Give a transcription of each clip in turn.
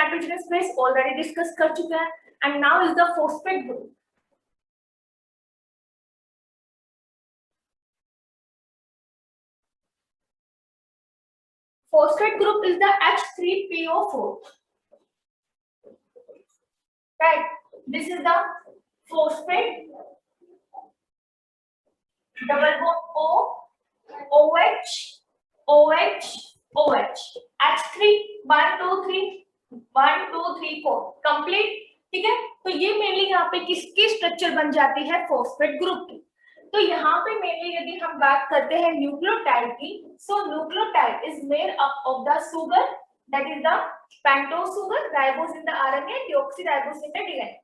Nitrogenous base already discuss कर चुके हैं and now is the phosphate group. Phosphate group is the H3PO4. Right. This is the phosphate. Double bond O, OH, OH, OH. H3 1 2 3 1 2 3 4 complete. ठीक है. तो ये mainly यहाँ पे किसकी स्ट्रक्चर बन जाती है? फॉस्फेट ग्रुप की. तो यहाँ पे मेनली यदि हम बात करते हैं न्यूक्लियोटाइड की, so nucleotide is made up of the sugar, that is the pentose sugar, ribose in the RNA, deoxyribose in the DNA.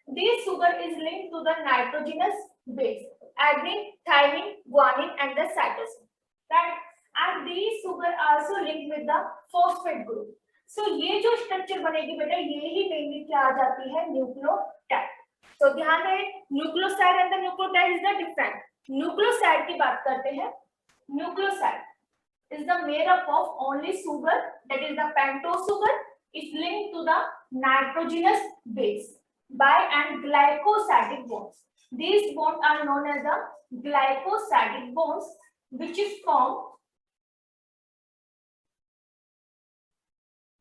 This sugar is linked to the nitrogenous base, adenine, thymine, guanine, and the cytosine. Right? And these sugar also linked with the phosphate group. So ये जो structure बनेगी बेटा, ये ही mainly क्या आ जाती है? Nucleotide. तो ध्यान रहे, nucleoside and the nucleotide is the different. Nucleoside की बात करते हैं. Nucleoside is the made up of only sugar, that is the pentose sugar, is linked to the nitrogenous base by and glycosidic bonds. These bonds are known as the glycosidic bonds, which is formed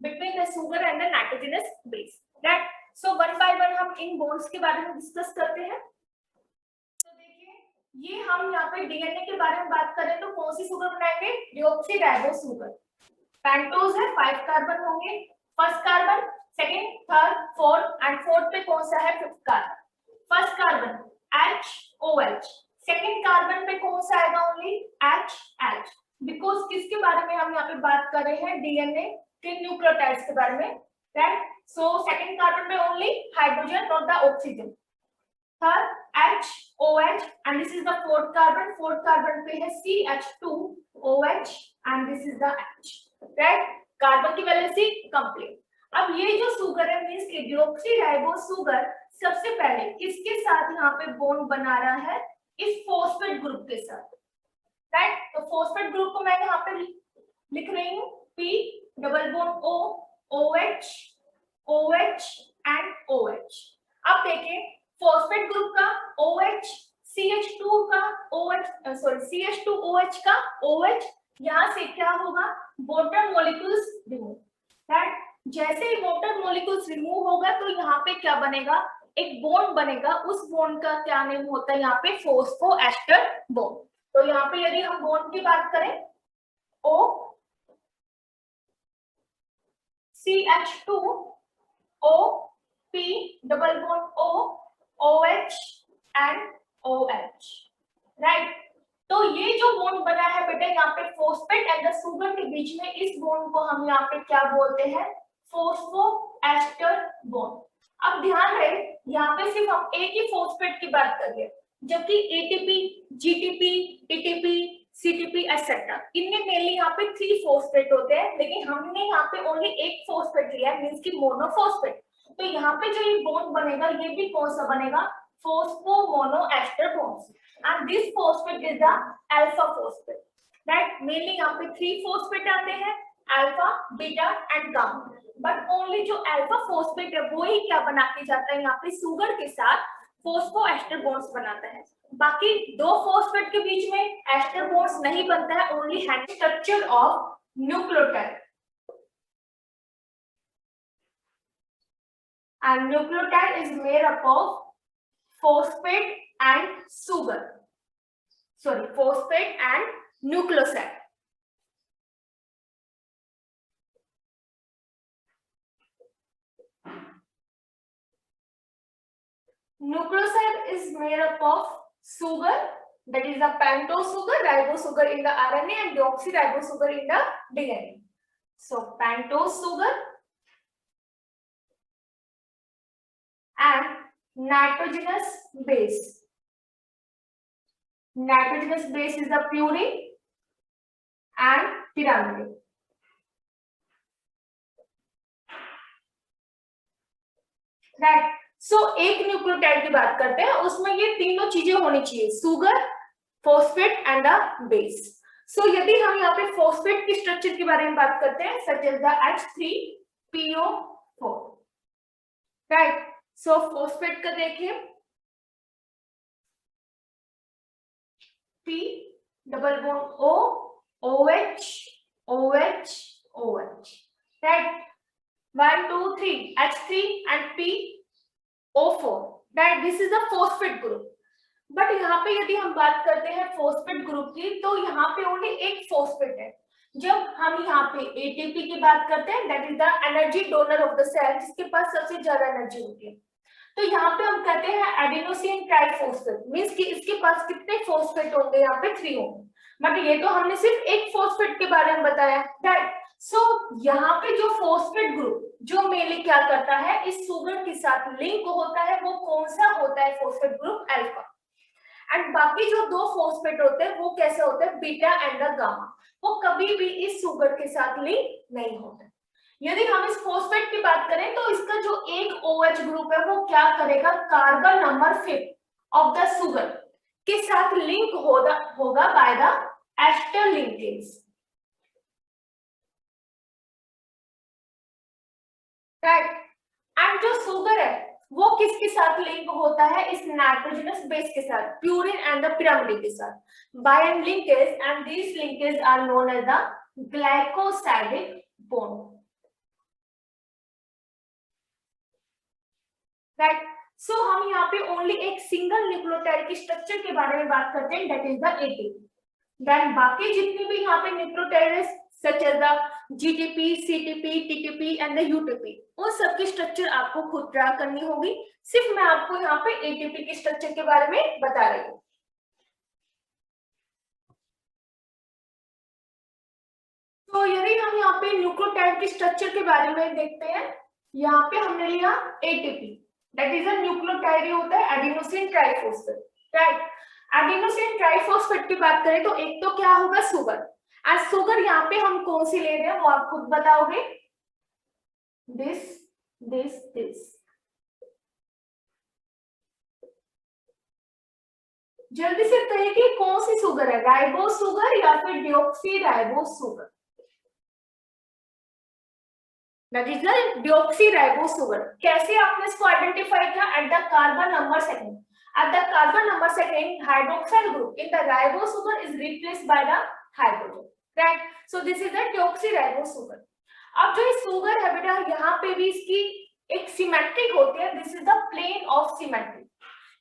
between the sugar and the nitrogenous base. Right? So one by one हम इन bonds के बारे में discuss करते हैं. तो देखिए, ये हम यहाँ पे डीएनए के बारे में बात करें तो कौन सी सुगर बनाएंगे? Deoxyribose sugar. पेंटोज है, 5 कार्बन होंगे. First carbon, second, third, fourth and fourth पे कौन सा है? 5th carbon. First carbon HOH, second carbon पे कौन सा आएगा? Only HH. बिकॉज किसके बारे में हम यहाँ पे बात कर रहे हैं? डीएनए के न्यूक्लियोटाइड्स के बारे में. राइट. सो सेकेंड कार्बन पे ओनली हाइड्रोजन और the oxygen. Third HOH and this is the fourth carbon. Fourth carbon पे है CH2OH and this is the H. Right. Carbon की वैलेंसी कंप्लीट. अब ये जो सुगर है मींस कि डीऑक्सीराइबोस सुगर सबसे पहले किसके साथ यहाँ पे बॉन्ड बना रहा है? इस फॉस्फेट ग्रुप के साथ. राइट. तो फॉस्फेट ग्रुप को मैं यहाँ पे लिख रही हूँ P double bond O, OH, OH and OH. अब देखिए फॉस्फेट ग्रुप का OH, CH2 का OH, CH2OH का OH, यहाँ से क्या होगा? Water molecules remove. राइट. जैसे ही वाटर मॉलिक्यूल्स रिमूव होगा तो यहाँ पे क्या बनेगा? एक बॉन्ड बनेगा. उस बॉन्ड का क्या नेम होता है? यहाँ पे फॉस्फोएस्टर बॉन्ड. तो यहाँ पे यदि हम बॉन्ड की बात करें, O CH2 O P double bond O OH and OH. Right. तो ये जो बॉन्ड बना है बेटा यहाँ पे फॉस्फेट एंड द सुगर के बीच में, इस बॉन्ड को हम यहाँ पे क्या बोलते हैं? Phosphoester bond. अब ध्यान रहे, यहाँ पे सिर्फ हम एक ही फॉस्फेट की बात कर रहे हैं, जबकि ATP, GTP, TTP, CTP etcetera इनमें मेनली यहाँ पे 3 फॉस्फेट होते हैं, लेकिन हमने यहाँ पे ओनली एक फॉस्फेट लिया है, मींस की मोनोफॉस्फेट. तो यहाँ पे जो ये बॉन्ड बनेगा ये भी कौन सा बनेगा? Phosphomonoester bond. And this phosphate is the alpha phosphate. Right. Mainly यहाँ पे 3 फॉस्फेट आते हैं, alpha, beta and gamma. But only जो अल्फा फॉस्फेट है वो ही क्या बना के जाता है? यहाँ पे सुगर के साथ फॉस्फोएस्टर बॉन्ड्स बनाता है. बाकी 2 फॉस्फेट के बीच में एस्टर बॉन्ड्स नहीं बनता है. Only hand structure of nucleotide. And nucleotide is made up of phosphate and sugar. Sorry, phosphate and nucleoside. Nucleoside is made up of sugar, that is the pentose sugar, ribose sugar in the RNA and deoxyribose sugar in the DNA. So pentose sugar and nitrogenous base. Nitrogenous base is the purine and pyrimidine. Right. So एक nucleotide की बात करते हैं, उसमें ये तीनों चीजें होनी चाहिए, sugar, phosphate and the base. So यदि हम यहाँ पे फॉस्फेट की स्ट्रक्चर के बारे में बात करते हैं, such as the H3PO4. Right. So phosphate का देखिए P double bond O OH OH OH, right. 1 2 3 H3 and PO4, right. This is the phosphate group. But यहाँ पे यदि हम बात करते हैं फॉस्फेट ग्रुप की, तो यहाँ पे ओनली एक फॉस्फेट है। जब हम यहाँ पे एटीपी की बात करते हैं, that is the energy donor of the cell, जिसके पास सबसे ज्यादा एनर्जी होती है। तो यहाँ पे हम कहते हैं एडिनोसिन ट्राइफॉस्फेट, मींस कि इसके पास कितने फॉस्फेट होंगे, यहाँ पे 3 होंगे। बट ये तो हमने सिर्फ एक फॉस्फेट के बारे में बताया, राइट। सो यहाँ पे जो फॉस्फेट ग्रुप जो मेनली क्या करता है, इस सुगर के साथ लिंक होता है, वो कौन सा होता है, फॉस्फेट ग्रुप अल्फा। एंड बाकी जो दो फॉस्फेट होते हैं वो कैसे होते हैं, बीटा एंड गामा, वो कभी भी इस सुगर के साथ लिंक नहीं होते। यदि हम इस फॉस्फेट की बात करें तो इसका जो एक OH ग्रुप है वो क्या करेगा, carbon number 5 of the sugar के साथ लिंक होगा by the ester linkage, right. And जो सुगर है वो किसके साथ लिंक होता है, इस नाइट्रोजनस बेस के साथ, प्यूरिन एंड द पिरामिड के साथ, by N linkage, and this linkage are known as the glycosidic bond, right. So हम यहाँ पे ओनली एक सिंगल न्यूक्लियोटाइड के स्ट्रक्चर के बारे में बात करते हैं, that is the ATP. Then बाकी जितनी भी यहाँ पे nucleotide such as the GTP, CTP, TTP and the UTP, उन सब की स्ट्रक्चर आपको खुद ट्रैक करनी होगी। सिर्फ मैं आपको यहाँ पे ATP के स्ट्रक्चर के बारे में बता रही हूँ। तो यदि हम यहाँ पे न्यूक्लियोटाइड के स्ट्रक्चर के बारे में देखते हैं, यहाँ पे हमने लिया ATP, that is a nucleotide होता है adenosine triphosphate, right. Adenosine triphosphate की बात करें तो एक तो क्या होगा, सुगर। आज सुगर यहाँ पे हम कौन सी ले रहे हैं वो आप खुद बताओगे, दिस। जल्दी से कहिए कि कौन सी सुगर है, राइबोस सुगर या फिर deoxy ribose sugar, that is the deoxy ribose sugar. कैसे आपने इसको आइडेंटिफाई किया, eight the carbon number second, at the carbon number second hydroxyl group in the ribose sugar is replaced by the hydrogen, right? So this is the deoxyribose sugar. अब जो ये sugar है बेटा, यहाँ पे भी इसकी एक सिमेट्रिक होती है, this is the plane of symmetry.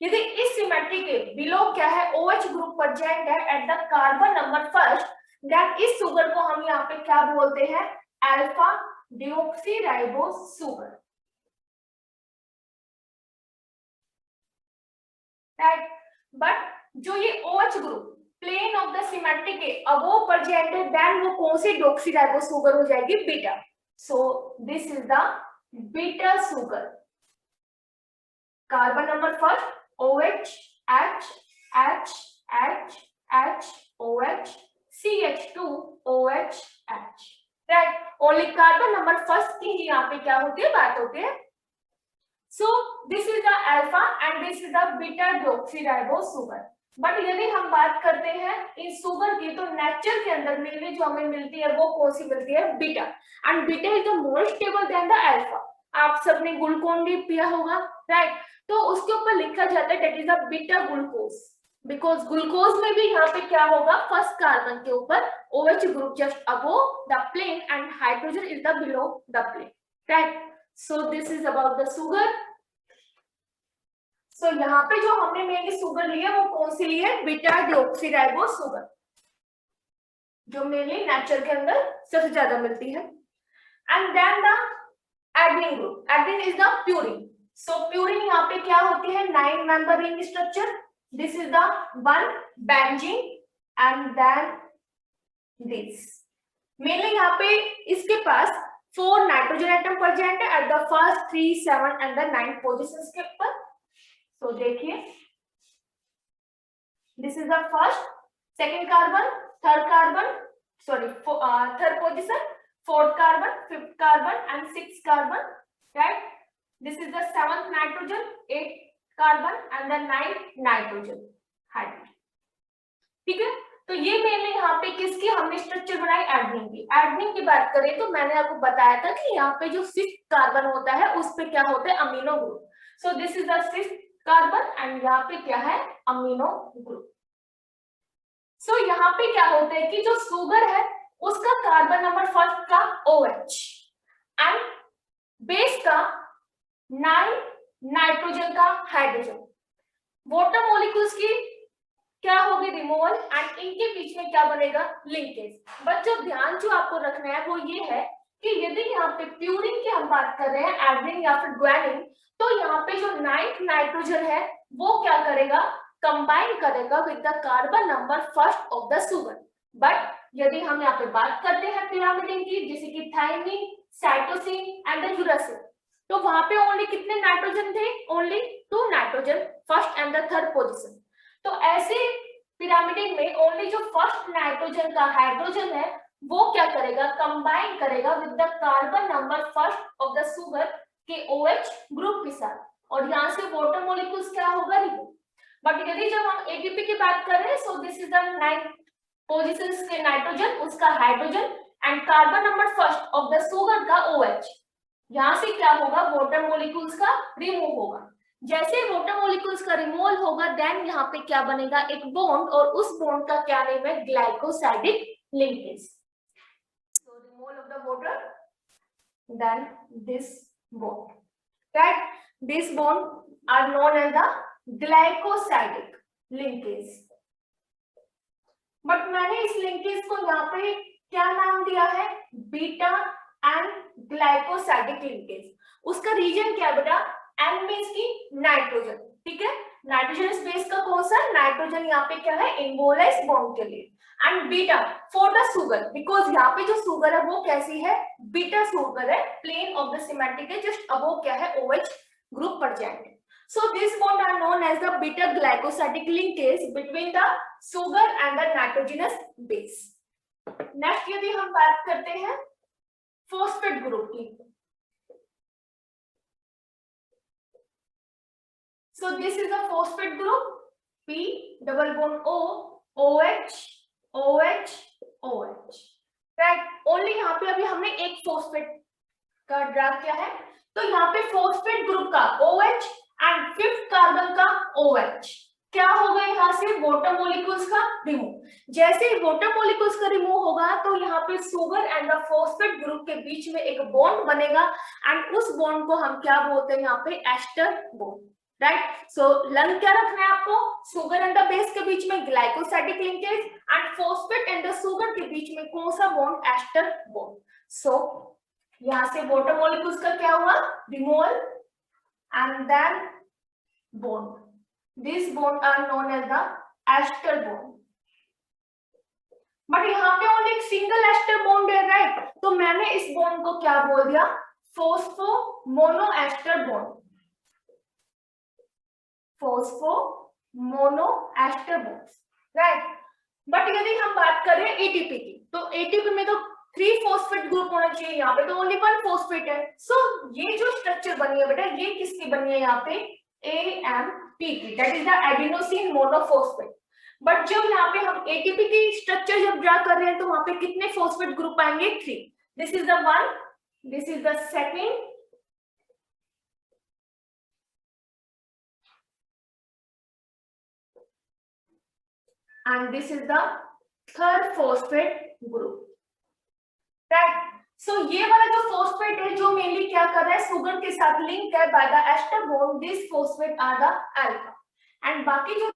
यदि इस सिमेट्री के बिलो क्या है, OH ग्रुप प्रेजेंट है at the carbon number first, that इस सुगर को हम यहाँ पे क्या बोलते हैं, alpha deoxyribose sugar, right. But जो ये OH group plane of the symmetry के अबोव प्रेजेंट है, देन वो कौन सी डिऑक्सीराइबोस सुगर हो जाएगी, beta. So this is the beta sugar. Carbon number first OH H H H H OH CH2 OH H, right. Only carbon number first की ही यहाँ पे क्या होती है, बात होती है। So this is the alpha and this is the beta deoxyribose sugar. But यदि हम बात करते हैं इन सुगर की, तो नेचर के अंदर मेनली जो हमें मिलती है वो कौन सी मिलती है, beta. And beta is the more stable then the alpha. आप सबने ग्लूकोन डी पिया होगा, राइट। तो उसके ऊपर लिखा जाता है that is the beta glucose, because glucose में भी यहाँ पे क्या होगा, फर्स्ट कार्बन के ऊपर OH group just above the plane and hydrogen is the below the plane, right. So this is about the sugar. So यहाँ पे जो हमने मेनली सुगर ली है वो कौन सी ली है, बीटा डिऑक्सीराइबोस सुगर, जो मेनली नेचर के अंदर सबसे ज्यादा मिलती है। And then the adenine group, adenine is the purine. So purine यहाँ पे क्या होती है, 9 member ring structure, this is the one benzene and then this. Mainly यहाँ पे इसके पास 4 नाइट्रोजन एटम प्रेजेंट है at the first 3 7 and the 9 positions के ऊपर। तो देखिए this is the first, second carbon, third carbon, sorry third position, fourth carbon, fifth carbon and sixth carbon, right. This is the seventh nitrogen, eight carbon and the 9th nitrogen hydrogen, ठीक है। तो ये mainly यहाँ पे किसकी हमने structure बनाई, adenine की। एडेनिन की बात करें तो मैंने आपको बताया था कि यहाँ पे जो 6 कार्बन होता है उस पे क्या होता है, amino group. So this is the 6 carbon and यहाँ पे क्या है, अमीनो ग्रुप। सो यहाँ पे क्या होता है कि जो शुगर है उसका कार्बन नंबर फर्स्ट का OH एंड बेस का 9 नाइट्रोजन का हाइड्रोजन। वाटर मॉलिक्यूल्स की क्या होगी, रिमूवल, एंड इनके बीच में क्या बनेगा, लिंकेज। बट जो ध्यान जो आपको रखना है वो ये है कि यदि यहाँ पे प्यूरिन की हम बात कर रहे हैं, एडेनिन या फिर ग्वानिन, तो यहाँ पे जो 9th नाइट्रोजन है वो क्या करेगा, कंबाइन करेगा with the carbon number first of the sugar. But यदि हम यहाँ पे बात करते हैं पिरामिडिन की, जैसे कि thymine, cytosine and the uracil, तो वहां पे ओनली कितने नाइट्रोजन थे, only 2 nitrogen, first and the third position. तो ऐसे पिरामिडिन में ओनली जो फर्स्ट नाइट्रोजन का हाइड्रोजन है वो क्या करेगा, कंबाइन करेगा with the carbon number first of the sugar के OH ग्रुप के साथ, और यहाँ से वाटर मॉलिक्यूल्स क्या होगा, रिमूव। बट यदि जब हम ATP की बात कर रहे हैं, सो दिस इज द 9 पोजीशंस के नाइट्रोजन, उसका hydrogen and carbon number first of the sugar का OH, यहाँ से क्या होगा, वाटर मॉलिक्यूल्स का रिमूव होगा। जैसे वाटर मॉलिक्यूल्स का रिमूवल होगा देन यहाँ पे क्या बनेगा, एक बॉन्ड, और उस बॉन्ड का क्या नेम है, glycosidic linkage. So removal of the water then this bond, right, this bond are known as the glycosidic linkage. But मैंने इस लिंकेज को यहाँ पे क्या नाम दिया है, बीटा एंड ग्लाइकोसाइडिक लिंकेज। उसका रीजन क्या बेटा, एन मींस की नाइट्रोजन, ठीक है, नाइट्रोजन इस बेस का कौन सा, नाइट्रोजन यहाँ पे क्या है, इनवोलाइज बॉन्ड के लिए, and beta for the sugar, because यहाँ पे जो शुगर है वो कैसी है, बीटा शुगर है, प्लेन ऑफ द सिमेट्रिक है, जस्ट अबोव क्या है, OH ग्रुप पड़ जाएंगे। So this bond are known as the beta glycosidic linkage between the sugar and the nitrogenous base. Next यदि हम बात करते हैं फॉस्फेट ग्रुप की, so this is the phosphate group, P double bond O, OH OH OH, right, only यहाँ पे अभी हमने एक फॉस्फेट का ड्रा किया है, तो यहाँ पे फॉस्फेट ग्रुप का OH एंड 5th कार्बन का OH क्या होगा, यहाँ से वाटर मॉलिक्यूल्स का रिमूव। जैसे ही वाटर मॉलिक्यूल्स का रिमूव होगा तो यहाँ पे sugar and the phosphate group के बीच में एक बॉन्ड बनेगा, एंड उस बॉन्ड को हम क्या बोलते हैं, यहाँ पे ester bond, right. So learn क्या रखना है आपको, शुगर एंड द बेस के बीच में glycosidic linkage, and phosphate and the sugar के बीच में कौन सा बॉन्ड, एस्टर बॉन्ड। सो यहाँ से वाटर मॉलिक्यूल्स का क्या हुआ, removal and then bond. These bond are known as the ester bond. But यहाँ पे ओनली एक सिंगल एस्टर बॉन्ड है, राइट, तो मैंने इस बॉन्ड को क्या बोल दिया, phospho mono ester bond, phospho mono ester bond, right. But यदि हम बात करें ATP की, तो ATP में तो 3 फॉस्फेट ग्रुप होना चाहिए, यहाँ पे तो ओनली 1 फॉस्फेट है। सो ये जो स्ट्रक्चर बनी है बेटा, ये किसकी बनी है, यहाँ पे AMP की, that is the adenosine monophosphate. But जब यहाँ पे हम ATP की स्ट्रक्चर जब ड्रा कर रहे हैं तो वहां पे कितने फॉस्फेट ग्रुप आएंगे, 3। This is the 1, this is the second, and this is the third phosphate group, right? So ये वाला जो phosphate है जो मेनली क्या कर रहा है, शुगर के साथ लिंक है by the ester bond, this phosphate are the alpha, and बाकी जो,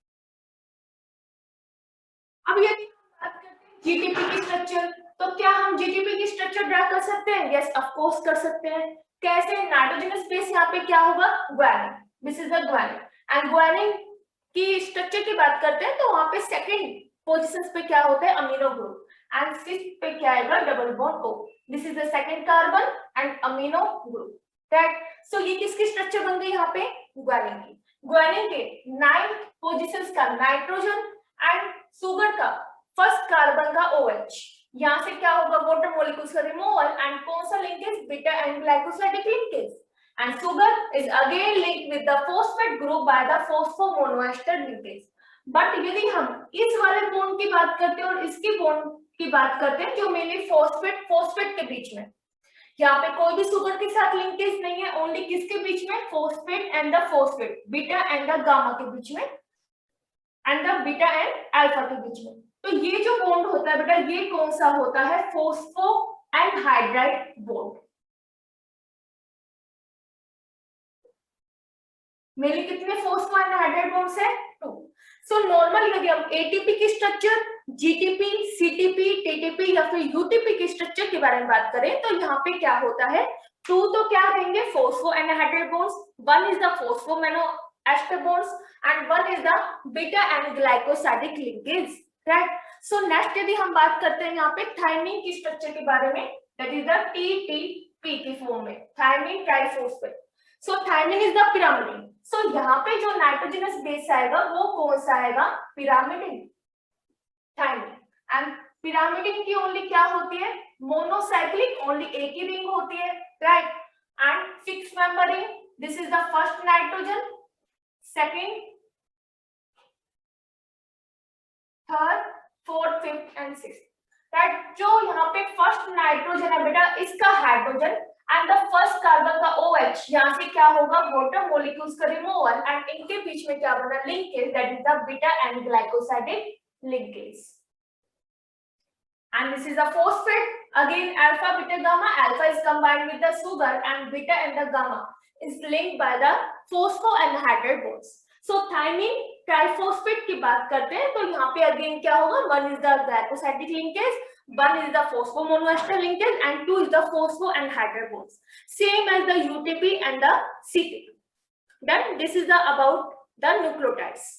अब यदि हम बात करते हैं GTP की स्ट्रक्चर, तो क्या हम GTP की स्ट्रक्चर ड्रा कर सकते हैं, यस ऑफ कोर्स कर सकते हैं। कैसे, नाइट्रोजनस बेस यहाँ पे क्या होगा, guanine, this is the guanine, and guanine की स्ट्रक्चर की बात करते हैं तो वहां पे सेकंड पोजीशंस पे क्या होता है, अमीनो ग्रुप, एंड 6th पे क्या आएगा, double bond O, this is the second carbon and amino group, right. So ये किसकी स्ट्रक्चर बन गई यहाँ पे, ग्वानिन की। ग्वानिन के 9 पोजीशंस का नाइट्रोजन एंड शुगर का फर्स्ट कार्बन का OH, यहाँ से क्या होगा, वाटर मॉलिक्यूल्स का रिमूवल, एंड कौन सा linkage, beta and glycosidic linkage, and sugar is again linked with the phosphate group by the phosphomonoester linkage. But यदि हम इस वाले बॉन्ड की बात करते हैं और इसकी बॉन्ड की बात करते हैं जो मेनली फॉस्फेट के बीच में, यहाँ पे कोई भी सुगर के साथ लिंकेज नहीं है, ओनली किसके बीच में, phosphate and the phosphate, beta and the gamma के बीच में, and the beta and alpha के बीच में। तो ये जो बॉन्ड होता है बेटा, ये कौन सा होता है, फॉस्फो एनहाइड्राइड बॉन्ड। मेरे कितने फॉस्फो एनहाइड्राइड बॉन्ड्स है, 2। सो नॉर्मल यदि हम एटीपी की स्ट्रक्चर, जीटीपी, सीटीपी, टीटीपी या फिर यूटीपी की स्ट्रक्चर के बारे में बात करें तो यहाँ पे क्या होता है, 2 तो क्या रहेंगे, phospho anhydride bonds, 1 is the phospho mono ester bonds and 1 is the beta and glycosidic linkage, right. So next यदि हम बात करते हैं यहाँ पे थायमीन की स्ट्रक्चर के बारे में, दैट इज द टीटीपी की फॉर्म में, thymine triphosphate. So thymine is the pyrimidine. So यहाँ पे जो नाइट्रोजनस बेस आएगा वो कौन सा आएगा, पिरामिडिन, थायमीन। एंड पिरामिडिन की ओनली क्या होती है, मोनोसाइक्लिक, ओनली एक ही रिंग होती है, right. And 6 member ring, this is the first nitrogen, second, third, fourth, fifth and sixth, right. जो यहाँ पे फर्स्ट नाइट्रोजन है बेटा, इसका hydrogen and the first carbon का OH, यहाँ से क्या होगा, वाटर मॉलिक्यूल्स का रिमूवल एंड इनके बीच में क्या बना, linkage, that is the beta and glycosidic linkage. And this is the phosphate, again alpha, beta, gamma. Alpha is combined with the sugar and beta and the gamma is linked by the phospho anhydride bonds. So thymine triphosphate की बात करते हैं तो यहाँ पे again क्या होगा, 1 is the glycosidic linkage, 1 is the phospho monoester linkage and 2 is the phospho anhydride bonds. Same as the UTP and the CTP. Then this is the about the nucleotides.